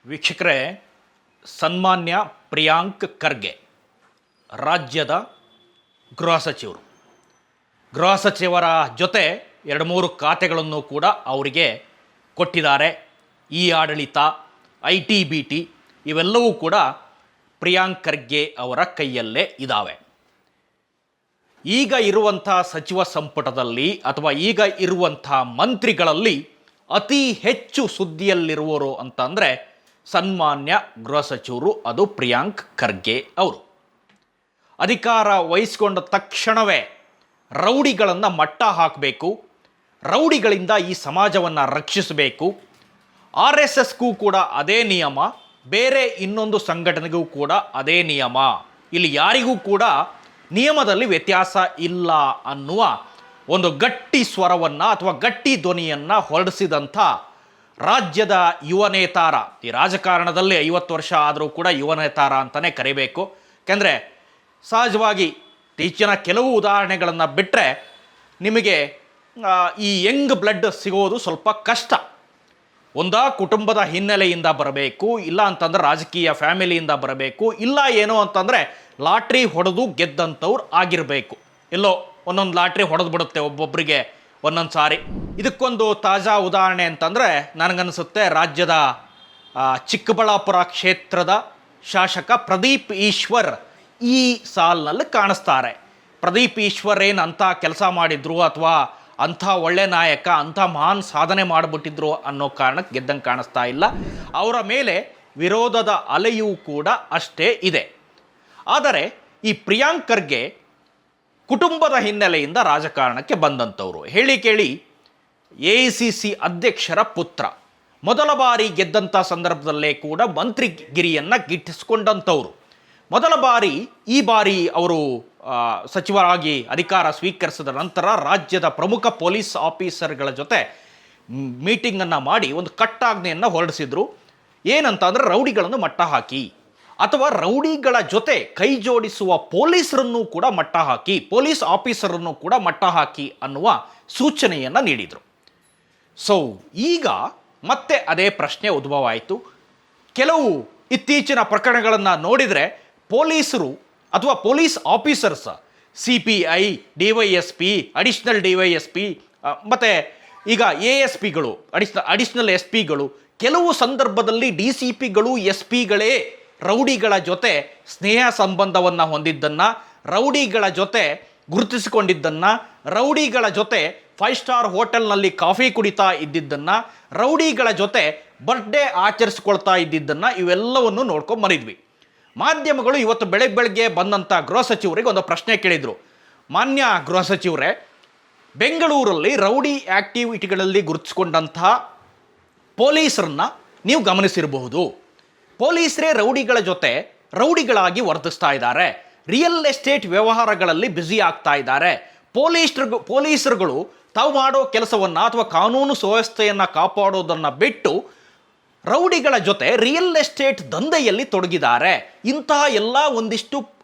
ವೀಕ್ಷಕರೇ, ಸನ್ಮಾನ್ಯ ಪ್ರಿಯಾಂಕ್ ಖರ್ಗೆ ರಾಜ್ಯದ ಗೃಹ ಸಚಿವರು. ಗೃಹ ಸಚಿವರ ಜೊತೆ 2-3 ಖಾತೆಗಳನ್ನು ಕೂಡ ಅವರಿಗೆ ಕೊಟ್ಟಿದ್ದಾರೆ. ಈ ಆಡಳಿತ, IT-BT ಇವೆಲ್ಲವೂ ಕೂಡ ಪ್ರಿಯಾಂಕ್ ಖರ್ಗೆ ಅವರ ಕೈಯಲ್ಲೇ ಇದ್ದಾವೆ. ಈಗ ಇರುವಂಥ ಸಚಿವ ಸಂಪುಟದಲ್ಲಿ ಅಥವಾ ಈಗ ಇರುವಂಥ ಮಂತ್ರಿಗಳಲ್ಲಿ ಅತಿ ಹೆಚ್ಚು ಸುದ್ದಿಯಲ್ಲಿರುವವರು ಅಂತಂದರೆ ಸನ್ಮಾನ್ಯ ಗೃಹ ಸಚಿವರು, ಅದು ಪ್ರಿಯಾಂಕ್ ಖರ್ಗೆ ಅವರು. ಅಧಿಕಾರ ವಹಿಸಿಕೊಂಡ ತಕ್ಷಣವೇ ರೌಡಿಗಳನ್ನು ಮಟ್ಟ ಹಾಕಬೇಕು, ರೌಡಿಗಳಿಂದ ಈ ಸಮಾಜವನ್ನು ರಕ್ಷಿಸಬೇಕು. RSSಗೂ ಕೂಡ ಅದೇ ನಿಯಮ, ಬೇರೆ ಇನ್ನೊಂದು ಸಂಘಟನೆಗೂ ಕೂಡ ಅದೇ ನಿಯಮ. ಇಲ್ಲಿ ಯಾರಿಗೂ ಕೂಡ ನಿಯಮದಲ್ಲಿ ವ್ಯತ್ಯಾಸ ಇಲ್ಲ ಅನ್ನುವ ಒಂದು ಗಟ್ಟಿ ಸ್ವರವನ್ನು ಅಥವಾ ಗಟ್ಟಿ ಧ್ವನಿಯನ್ನು ಹೊರಡಿಸಿದಂಥ ರಾಜ್ಯದ ಯುವ ನೇತಾರ. ಈ ರಾಜಕಾರಣದಲ್ಲಿ 50 ವರ್ಷ ಆದರೂ ಕೂಡ ಯುವ ನೇತಾರ ಅಂತಲೇ ಕರಿಬೇಕು. ಯಾಕೆಂದರೆ ಸಹಜವಾಗಿ ಇತ್ತೀಚಿನ ಕೆಲವು ಉದಾಹರಣೆಗಳನ್ನು ಬಿಟ್ಟರೆ ನಿಮಗೆ ಈ ಯಂಗ್ ಬ್ಲಡ್ ಸಿಗೋದು ಸ್ವಲ್ಪ ಕಷ್ಟ. ಒಂದಾ ಕುಟುಂಬದ ಹಿನ್ನೆಲೆಯಿಂದ ಬರಬೇಕು, ಇಲ್ಲ ಅಂತಂದ್ರೆ ರಾಜಕೀಯ ಫ್ಯಾಮಿಲಿಯಿಂದ ಬರಬೇಕು, ಇಲ್ಲ ಏನೋ ಅಂತಂದರೆ ಲಾಟ್ರಿ ಹೊಡೆದು ಗೆದ್ದಂಥವ್ರು ಆಗಿರಬೇಕು. ಎಲ್ಲೋ ಒಂದೊಂದು ಲಾಟ್ರಿ ಹೊಡೆದು ಬಿಡುತ್ತೆ ಒಬ್ಬೊಬ್ಬರಿಗೆ ಒಂದೊಂದು ಸಾರಿ. ಇದಕ್ಕೊಂದು ತಾಜಾ ಉದಾಹರಣೆ ಅಂತಂದರೆ ನನಗನ್ನಿಸುತ್ತೆ ರಾಜ್ಯದ ಚಿಕ್ಕಬಳ್ಳಾಪುರ ಕ್ಷೇತ್ರದ ಶಾಸಕ ಪ್ರದೀಪ್ ಈಶ್ವರ್ ಈ ಸಾಲಿನಲ್ಲಿ ಕಾಣಿಸ್ತಾರೆ. ಪ್ರದೀಪ್ ಈಶ್ವರ್ ಏನು ಅಂಥ ಕೆಲಸ ಮಾಡಿದ್ರು ಅಥವಾ ಅಂಥ ಒಳ್ಳೆ ನಾಯಕ, ಅಂಥ ಮಹಾನ್ ಸಾಧನೆ ಮಾಡಿಬಿಟ್ಟಿದ್ರು ಅನ್ನೋ ಕಾರಣಕ್ಕೆ ಗೆದ್ದಂಗೆ ಕಾಣಿಸ್ತಾ ಇಲ್ಲ. ಅವರ ಮೇಲೆ ವಿರೋಧದ ಅಲೆಯೂ ಕೂಡ ಅಷ್ಟೇ ಇದೆ. ಆದರೆ ಈ ಪ್ರಿಯಾಂಕ್ ಖರ್ಗೆ ಕುಟುಂಬದ ಹಿನ್ನೆಲೆಯಿಂದ ರಾಜಕಾರಣಕ್ಕೆ ಬಂದಂಥವ್ರು. ಹೇಳಿ ಕೇಳಿ AICC ಅಧ್ಯಕ್ಷರ ಪುತ್ರ. ಮೊದಲ ಬಾರಿ ಗೆದ್ದಂಥ ಸಂದರ್ಭದಲ್ಲೇ ಕೂಡ ಮಂತ್ರಿಗಿರಿಯನ್ನು ಗಿಟ್ಟಿಸ್ಕೊಂಡಂಥವ್ರು. ಮೊದಲ ಬಾರಿ, ಈ ಬಾರಿ ಅವರು ಸಚಿವರಾಗಿ ಅಧಿಕಾರ ಸ್ವೀಕರಿಸಿದ ನಂತರ ರಾಜ್ಯದ ಪ್ರಮುಖ ಪೊಲೀಸ್ ಆಫೀಸರ್ಗಳ ಜೊತೆ ಮೀಟಿಂಗನ್ನು ಮಾಡಿ ಒಂದು ಕಟ್ಟಾಜ್ಞೆಯನ್ನು ಹೊರಡಿಸಿದ್ರು. ಏನಂತ ಅಂದರೆ ರೌಡಿಗಳನ್ನು ಮಟ್ಟ ಹಾಕಿ, ಅಥವಾ ರೌಡಿಗಳ ಜೊತೆ ಕೈ ಜೋಡಿಸುವ ಪೊಲೀಸರನ್ನು ಕೂಡ ಮಟ್ಟ ಹಾಕಿ, ಪೊಲೀಸ್ ಆಫೀಸರನ್ನು ಕೂಡ ಮಟ್ಟ ಹಾಕಿ ಅನ್ನುವ ಸೂಚನೆಯನ್ನು ನೀಡಿದರು. ಸೊ ಈಗ ಮತ್ತೆ ಅದೇ ಪ್ರಶ್ನೆ ಉದ್ಭವ ಆಯಿತು. ಕೆಲವು ಇತ್ತೀಚಿನ ಪ್ರಕರಣಗಳನ್ನು ನೋಡಿದರೆ ಪೊಲೀಸರು ಅಥವಾ police officers, CPI, DYSP, additional DYSP ಮತ್ತು ಈಗ ASPಗಳು, ಅಡಿಷ್ನಲ್ SPಗಳು, ಕೆಲವು ಸಂದರ್ಭದಲ್ಲಿ DCPಗಳು, SP ಗಳೇ ರೌಡಿಗಳ ಜೊತೆ ಸ್ನೇಹ ಸಂಬಂಧವನ್ನು ಹೊಂದಿದ್ದನ್ನು, ರೌಡಿಗಳ ಜೊತೆ ಗುರುತಿಸಿಕೊಂಡಿದ್ದನ್ನು, ರೌಡಿಗಳ ಜೊತೆ 5 ಸ್ಟಾರ್ ಹೋಟೆಲ್ನಲ್ಲಿ ಕಾಫಿ ಕುಡಿತಾ ಇದ್ದಿದ್ದನ್ನು, ರೌಡಿಗಳ ಜೊತೆ ಬರ್ಡೇ ಆಚರಿಸ್ಕೊಳ್ತಾ ಇದ್ದಿದ್ದನ್ನು ಇವೆಲ್ಲವನ್ನು ನೋಡ್ಕೊಂಡು ಬಂದಿದ್ವಿ. ಮಾಧ್ಯಮಗಳು ಇವತ್ತು ಬೆಳಗ್ಗೆ ಬಂದಂಥ ಗೃಹ ಸಚಿವರಿಗೆ ಒಂದು ಪ್ರಶ್ನೆ ಕೇಳಿದರು. ಮಾನ್ಯ ಗೃಹ ಸಚಿವರೇ, ಬೆಂಗಳೂರಲ್ಲಿ ರೌಡಿ ಆ್ಯಕ್ಟಿವಿಟಿಗಳಲ್ಲಿ ಗುರುತಿಸಿಕೊಂಡಂತಹ ಪೊಲೀಸರನ್ನ ನೀವು ಗಮನಿಸಿರಬಹುದು. ಪೊಲೀಸರೇ ರೌಡಿಗಳ ಜೊತೆ ರೌಡಿಗಳಾಗಿ ವರ್ತಿಸ್ತಾ ಇದ್ದಾರೆ, ರಿಯಲ್ ಎಸ್ಟೇಟ್ ವ್ಯವಹಾರಗಳಲ್ಲಿ ಬ್ಯುಸಿ ಆಗ್ತಾ ಇದ್ದಾರೆ. ಪೊಲೀಸರುಗಳು ತಾವು ಮಾಡೋ ಕೆಲಸವನ್ನು ಅಥವಾ ಕಾನೂನು ಸುವ್ಯವಸ್ಥೆಯನ್ನು ಕಾಪಾಡೋದನ್ನು ಬಿಟ್ಟು ರೌಡಿಗಳ ಜೊತೆ ರಿಯಲ್ ಎಸ್ಟೇಟ್ ದಂಧೆಯಲ್ಲಿ ತೊಡಗಿದ್ದಾರೆ. ಇಂತಹ ಎಲ್ಲ ಒಂದಿಷ್ಟು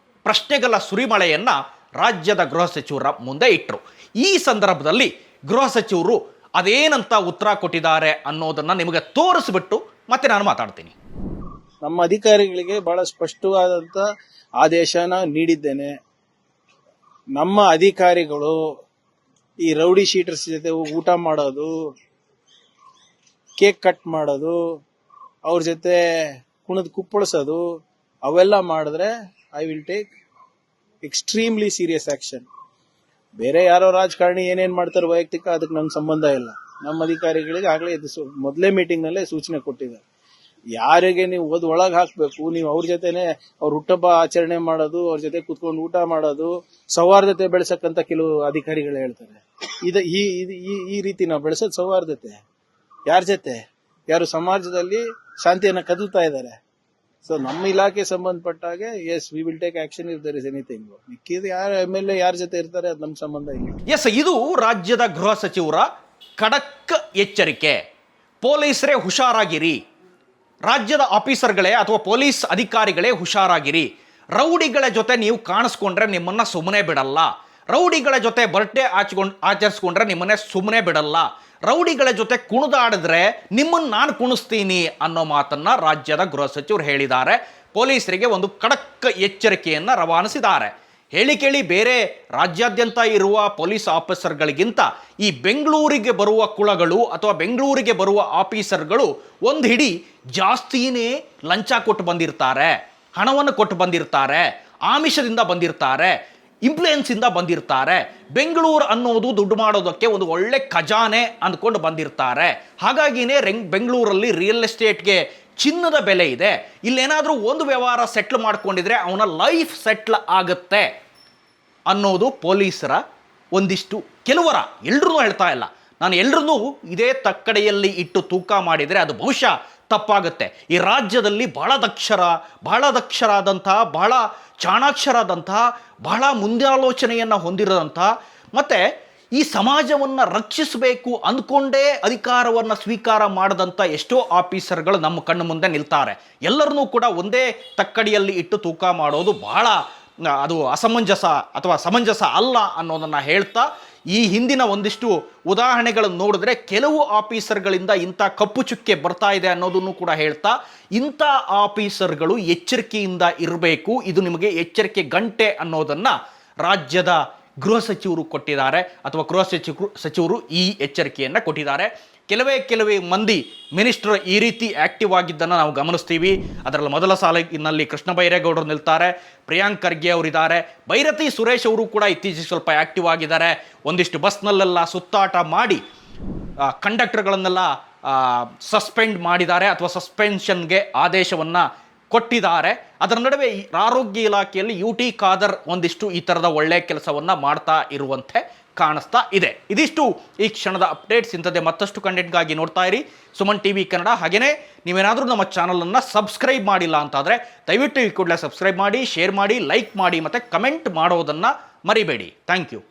ಪ್ರಶ್ನೆಗಳ ಸುರಿಮಳೆಯನ್ನು ರಾಜ್ಯದ ಗೃಹ ಸಚಿವರ ಮುಂದೆ ಇಟ್ಟರು. ಈ ಸಂದರ್ಭದಲ್ಲಿ ಗೃಹ ಸಚಿವರು ಅದೇನಂತ ಉತ್ತರ ಕೊಟ್ಟಿದ್ದಾರೆ ಅನ್ನೋದನ್ನು ನಿಮಗೆ ತೋರಿಸ್ಬಿಟ್ಟು ಮತ್ತೆ ನಾನು ಮಾತಾಡ್ತೀನಿ. ನಮ್ಮ ಅಧಿಕಾರಿಗಳಿಗೆ ಬಹಳ ಸ್ಪಷ್ಟವಾದಂತ ಆದೇಶನ ನೀಡಿದ್ದೇನೆ. ನಮ್ಮ ಅಧಿಕಾರಿಗಳು ಈ ರೌಡಿ ಶೀಟರ್ಸ್ ಜೊತೆ ಊಟ ಮಾಡೋದು, ಕೇಕ್ ಕಟ್ ಮಾಡೋದು, ಅವ್ರ ಜೊತೆ ಕುಣದ್ ಕುಪ್ಪಳಿಸೋದು ಅವೆಲ್ಲ ಮಾಡಿದ್ರೆ I will take extremely serious action. ಬೇರೆ ಯಾರೋ ರಾಜಕಾರಣಿ ಏನೇನ್ ಮಾಡ್ತಾರೆ ವೈಯಕ್ತಿಕ, ಅದಕ್ಕೆ ನಮ್ಗೆ ಸಂಬಂಧ ಇಲ್ಲ. ನಮ್ಮ ಅಧಿಕಾರಿಗಳಿಗೆ ಆಗ್ಲೇ ಮೊದಲೇ ಮೀಟಿಂಗ್ ನಲ್ಲೇ ಸೂಚನೆ ಕೊಟ್ಟಿದ್ದಾರೆ. ಯಾರಿಗೆ ನೀವು ಒಳಗೆ ಹಾಕ್ಬೇಕು, ನೀವು ಅವ್ರ ಜೊತೆನೆ ಅವ್ರ ಹುಟ್ಟಹಬ್ಬ ಆಚರಣೆ ಮಾಡೋದು, ಅವ್ರ ಜೊತೆ ಕುತ್ಕೊಂಡು ಊಟ ಮಾಡೋದು, ಸೌಹಾರ್ದತೆ ಬೆಳೆಸಕ್ಕಂತ ಕೆಲವು ಅಧಿಕಾರಿಗಳು ಹೇಳ್ತಾರೆ. ಈ ರೀತಿ ನಾವು ಬೆಳೆಸೋದು ಸೌಹಾರ್ದತೆ ಯಾರ ಜೊತೆ? ಯಾರು ಸಮಾಜದಲ್ಲಿ ಶಾಂತಿಯನ್ನ ಕದಲ್ತಾ ಇದ್ದಾರೆ. ಸೊ ನಮ್ಮ ಇಲಾಖೆ ಸಂಬಂಧಪಟ್ಟಾಗೆ yes we will take action if there is anything. ಮಿಕ್ಕಿದ ಯಾರು MLA ಯಾರ ಜೊತೆ ಇರ್ತಾರೆ ಅದು ನಮ್ಮ ಸಂಬಂಧ ಇಲ್ಲ. ಎಸ್, ಇದು ರಾಜ್ಯದ ಗೃಹ ಸಚಿವರ ಖಡಕ್ ಎಚ್ಚರಿಕೆ. ಪೊಲೀಸರೇ ಹುಷಾರಾಗಿರಿ, ರಾಜ್ಯದ ಆಫೀಸರ್ಗಳೇ ಅಥವಾ ಪೊಲೀಸ್ ಅಧಿಕಾರಿಗಳೇ ಹುಷಾರಾಗಿರಿ. ರೌಡಿಗಳ ಜೊತೆ ನೀವು ಕಾಣಿಸ್ಕೊಂಡ್ರೆ ನಿಮ್ಮನ್ನು ಸುಮ್ಮನೆ ಬಿಡಲ್ಲ. ರೌಡಿಗಳ ಜೊತೆ ಬರ್ಡೇ ಆಚರಿಸ್ಕೊಂಡ್ರೆ ನಿಮ್ಮನ್ನೇ ಸುಮ್ಮನೆ ಬಿಡಲ್ಲ, ರೌಡಿಗಳ ಜೊತೆ ಕುಣಿದಾಡಿದ್ರೆ ನಿಮ್ಮನ್ನು ನಾನು ಕುಣಿಸ್ತೀನಿ ಅನ್ನೋ ಮಾತನ್ನು ರಾಜ್ಯದ ಗೃಹ ಸಚಿವರು ಹೇಳಿದ್ದಾರೆ. ಪೊಲೀಸರಿಗೆ ಒಂದು ಖಡಕ್ ಎಚ್ಚರಿಕೆಯನ್ನು ರವಾನಿಸಿದ್ದಾರೆ. ಹೇಳಿ ಕೇಳಿ ಬೇರೆ ರಾಜ್ಯಾದ್ಯಂತ ಇರುವ ಪೊಲೀಸ್ ಆಫೀಸರ್ಗಳಿಗಿಂತ ಈ ಬೆಂಗಳೂರಿಗೆ ಬರುವ ಕುಳಗಳು ಅಥವಾ ಬೆಂಗಳೂರಿಗೆ ಬರುವ ಆಫೀಸರ್ಗಳು ಒಂದು ಹಿಡಿ ಜಾಸ್ತಿನೇ ಲಂಚ ಕೊಟ್ಟು ಬಂದಿರ್ತಾರೆ, ಹಣವನ್ನು ಕೊಟ್ಟು ಬಂದಿರ್ತಾರೆ, ಆಮಿಷದಿಂದ ಬಂದಿರ್ತಾರೆ, ಇಂಪ್ಲೂಯೆನ್ಸಿಂದ ಬಂದಿರ್ತಾರೆ. ಬೆಂಗಳೂರು ಅನ್ನೋದು ದುಡ್ಡು ಮಾಡೋದಕ್ಕೆ ಒಂದು ಒಳ್ಳೆ ಖಜಾನೆ ಅಂದ್ಕೊಂಡು ಬಂದಿರ್ತಾರೆ. ಹಾಗಾಗಿನೇ ಬೆಂಗಳೂರಲ್ಲಿ ರಿಯಲ್ ಎಸ್ಟೇಟ್ಗೆ ಚಿನ್ನದ ಬೆಲೆ ಇದೆ. ಇಲ್ಲೇನಾದರೂ ಒಂದು ವ್ಯವಹಾರ ಸೆಟ್ಲ್ ಮಾಡ್ಕೊಂಡಿದ್ರೆ ಅವನ ಲೈಫ್ ಸೆಟ್ಲ್ ಆಗುತ್ತೆ ಅನ್ನೋದು ಪೊಲೀಸರ ಒಂದಿಷ್ಟು ಕೆಲವರ, ಎಲ್ಲರೂ ಹೇಳ್ತಾ ಇಲ್ಲ, ನಾನು ಎಲ್ಲರನ್ನೂ ಇದೇ ತಕ್ಕಡೆಯಲ್ಲಿ ಇಟ್ಟು ತೂಕ ಮಾಡಿದರೆ ಅದು ಬಹುಶಃ ತಪ್ಪಾಗುತ್ತೆ. ಈ ರಾಜ್ಯದಲ್ಲಿ ಬಹಳ ದಕ್ಷರಾದಂತಹ, ಬಹಳ ಚಾಣಾಕ್ಷರಾದಂತಹ, ಬಹಳ ಮುಂದಾಲೋಚನೆಯನ್ನು ಹೊಂದಿರೋದಂತಹ ಮತ್ತು ಈ ಸಮಾಜವನ್ನು ರಕ್ಷಿಸಬೇಕು ಅಂದ್ಕೊಂಡೇ ಅಧಿಕಾರವನ್ನು ಸ್ವೀಕಾರ ಮಾಡದಂಥ ಎಷ್ಟೋ ಆಫೀಸರ್ಗಳು ನಮ್ಮ ಕಣ್ಣು ಮುಂದೆ ನಿಲ್ತಾರೆ. ಎಲ್ಲರನ್ನೂ ಕೂಡ ಒಂದೇ ತಕ್ಕಡಿಯಲ್ಲಿ ಇಟ್ಟು ತೂಕ ಮಾಡೋದು ಬಹಳ ಅದು ಅಸಮಂಜಸ ಅಥವಾ ಸಮಂಜಸ ಅಲ್ಲ ಅನ್ನೋದನ್ನು ಹೇಳ್ತಾ, ಈ ಹಿಂದಿನ ಒಂದಿಷ್ಟು ಉದಾಹರಣೆಗಳನ್ನು ನೋಡಿದ್ರೆ ಕೆಲವು ಆಫೀಸರ್ಗಳಿಂದ ಇಂಥ ಕಪ್ಪು ಚುಕ್ಕೆ ಬರ್ತಾ ಇದೆ ಅನ್ನೋದನ್ನು ಕೂಡ ಹೇಳ್ತಾ, ಇಂಥ ಆಫೀಸರ್ಗಳು ಎಚ್ಚರಿಕೆಯಿಂದ ಇರಬೇಕು, ಇದು ನಿಮಗೆ ಎಚ್ಚರಿಕೆ ಗಂಟೆ ಅನ್ನೋದನ್ನು ರಾಜ್ಯದ ಗೃಹ ಸಚಿವರು ಕೊಟ್ಟಿದ್ದಾರೆ ಅಥವಾ ಗೃಹ ಸಚಿವರು ಈ ಎಚ್ಚರಿಕೆಯನ್ನು ಕೊಟ್ಟಿದ್ದಾರೆ. ಕೆಲವೇ ಮಂದಿ ಮಿನಿಸ್ಟರ್ ಈ ರೀತಿ ಆ್ಯಕ್ಟಿವ್ ಆಗಿದ್ದನ್ನು ನಾವು ಗಮನಿಸ್ತೀವಿ. ಅದರಲ್ಲಿ ಮೊದಲ ಸಾಲಿನಲ್ಲಿ ಕೃಷ್ಣ ಬೈರೇಗೌಡರು ನಿಲ್ತಾರೆ, ಪ್ರಿಯಾಂಕ್ ಖರ್ಗೆ ಅವರಿದ್ದಾರೆ, ಭೈರತಿ ಸುರೇಶ್ ಅವರು ಕೂಡ ಇತ್ತೀಚೆಗೆ ಸ್ವಲ್ಪ ಆ್ಯಕ್ಟಿವ್ ಆಗಿದ್ದಾರೆ. ಒಂದಿಷ್ಟು ಬಸ್ನಲ್ಲೆಲ್ಲ ಸುತ್ತಾಟ ಮಾಡಿ ಕಂಡಕ್ಟರ್ಗಳನ್ನೆಲ್ಲ ಸಸ್ಪೆಂಡ್ ಮಾಡಿದ್ದಾರೆ ಅಥವಾ ಸಸ್ಪೆನ್ಷನ್ಗೆ ಆದೇಶವನ್ನು ಕೊಟ್ಟಿದ್ದಾರೆ. ಅದರ ನಡುವೆ ಆರೋಗ್ಯ ಇಲಾಖೆಯಲ್ಲಿ UT ಖಾದರ್ ಒಂದಿಷ್ಟು ಈ ಥರದ ಒಳ್ಳೆಯ ಕೆಲಸವನ್ನು ಮಾಡ್ತಾ ಇರುವಂತೆ ಕಾಣಿಸ್ತಾ ಇದೆ. ಇದಿಷ್ಟು ಈ ಕ್ಷಣದ ಅಪ್ಡೇಟ್ಸ್. ಇಂಥದ್ದೇ ಮತ್ತಷ್ಟು ಕಂಟೆಂಟ್ಗಾಗಿ ನೋಡ್ತಾ ಇರಿ ಸುಮನ್ TV ಕನ್ನಡ. ಹಾಗೆಯೇ ನೀವೇನಾದರೂ ನಮ್ಮ ಚಾನಲನ್ನು ಸಬ್ಸ್ಕ್ರೈಬ್ ಮಾಡಿಲ್ಲ ಅಂತಾದರೆ ದಯವಿಟ್ಟು ಈ ಕೂಡಲೇ ಸಬ್ಸ್ಕ್ರೈಬ್ ಮಾಡಿ, ಶೇರ್ ಮಾಡಿ, ಲೈಕ್ ಮಾಡಿ ಮತ್ತು ಕಮೆಂಟ್ ಮಾಡೋದನ್ನು ಮರಿಬೇಡಿ. Thank you.